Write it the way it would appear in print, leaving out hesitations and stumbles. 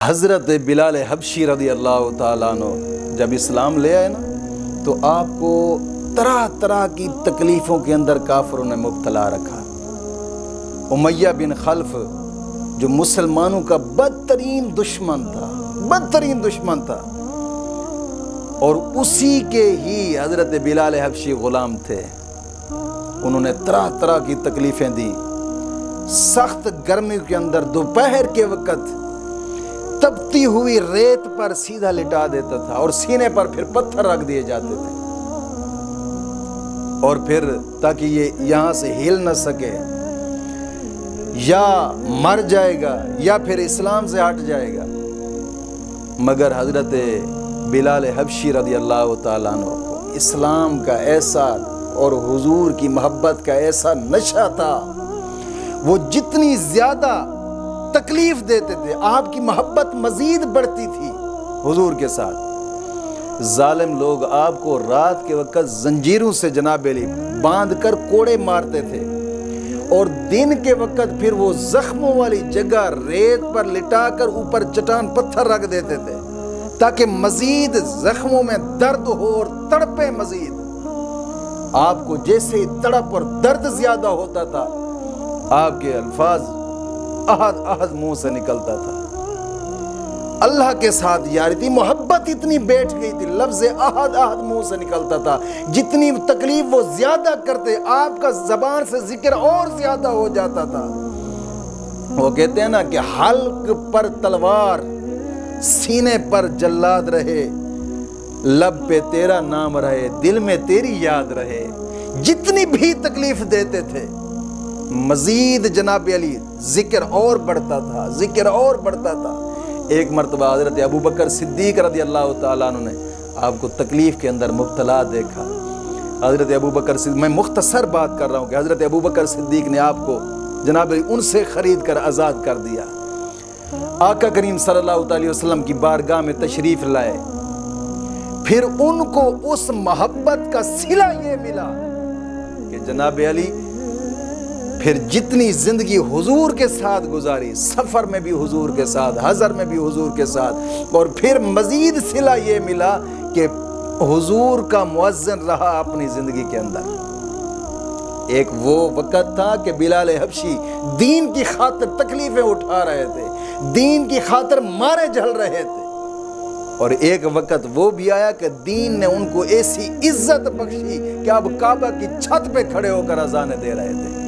حضرت بلال حبشی رضی اللہ تعالیٰ عنہ جب اسلام لے آئے نا تو آپ کو طرح طرح کی تکلیفوں کے اندر کافروں نے مبتلا رکھا۔ امیہ بن خلف جو مسلمانوں کا بدترین دشمن تھا اور اسی کے ہی حضرت بلال حبشی غلام تھے، انہوں نے طرح طرح کی تکلیفیں دی۔ سخت گرمی کے اندر دوپہر کے وقت تپتی ہوئی ریت پر سیدھا لٹا دیتا تھا اور سینے پر پھر پتھر رکھ دیے جاتے تھے، اور پھر تاکہ یہ یہاں سے ہل نہ سکے، یا مر جائے گا یا پھر اسلام سے ہٹ جائے گا۔ مگر حضرت بلال حبشی رضی اللہ تعالیٰ عنہ کو اسلام کا ایسا اور حضور کی محبت کا ایسا نشہ تھا، وہ جتنی زیادہ تکلیف دیتے تھے آپ کی محبت مزید بڑھتی تھی حضور کے ساتھ۔ ظالم لوگ آپ کو رات کے وقت زنجیروں سے جناب علی باندھ کر کوڑے مارتے تھے، اور دن کے وقت پھر وہ زخموں والی جگہ ریت پر لٹا کر اوپر چٹان پتھر رکھ دیتے تھے تاکہ مزید زخموں میں درد ہو اور تڑپے مزید۔ آپ کو جیسے ہی تڑپ اور درد زیادہ ہوتا تھا آپ کے الفاظ احد احد منہ سے نکلتا تھا۔ اللہ کے ساتھ یاری تھی، محبت اتنی بیٹھ گئی تھی، لفظ احد احد منہ سے نکلتا تھا۔ جتنی تکلیف وہ زیادہ کرتے آپ کا زبان سے ذکر اور زیادہ ہو جاتا تھا۔ وہ کہتے ہیں نا کہ حلق پر تلوار سینے پر جلاد رہے، لب پہ تیرا نام رہے، دل میں تیری یاد رہے۔ جتنی بھی تکلیف دیتے تھے مزید جناب علی ذکر اور بڑھتا تھا۔ ایک مرتبہ حضرت ابوبکر صدیق رضی اللہ تعالیٰ عنہ نے آپ کو تکلیف کے اندر مبتلا دیکھا۔ حضرت ابوبکر صدیق، میں مختصر بات کر رہا ہوں کہ حضرت ابوبکر صدیق نے آپ کو جناب علی ان سے خرید کر آزاد کر دیا۔ آقا کریم صلی اللہ علیہ وسلم کی بارگاہ میں تشریف لائے، پھر ان کو اس محبت کا صلہ یہ ملا کہ جناب علی پھر جتنی زندگی حضور کے ساتھ گزاری، سفر میں بھی حضور کے ساتھ، حضر میں بھی حضور کے ساتھ، اور پھر مزید صلہ یہ ملا کہ حضور کا مؤذن رہا اپنی زندگی کے اندر۔ ایک وہ وقت تھا کہ بلال حبشی دین کی خاطر تکلیفیں اٹھا رہے تھے، دین کی خاطر مارے جھل رہے تھے، اور ایک وقت وہ بھی آیا کہ دین نے ان کو ایسی عزت بخشی کہ اب کعبہ کی چھت پہ کھڑے ہو کر اذانیں دے رہے تھے۔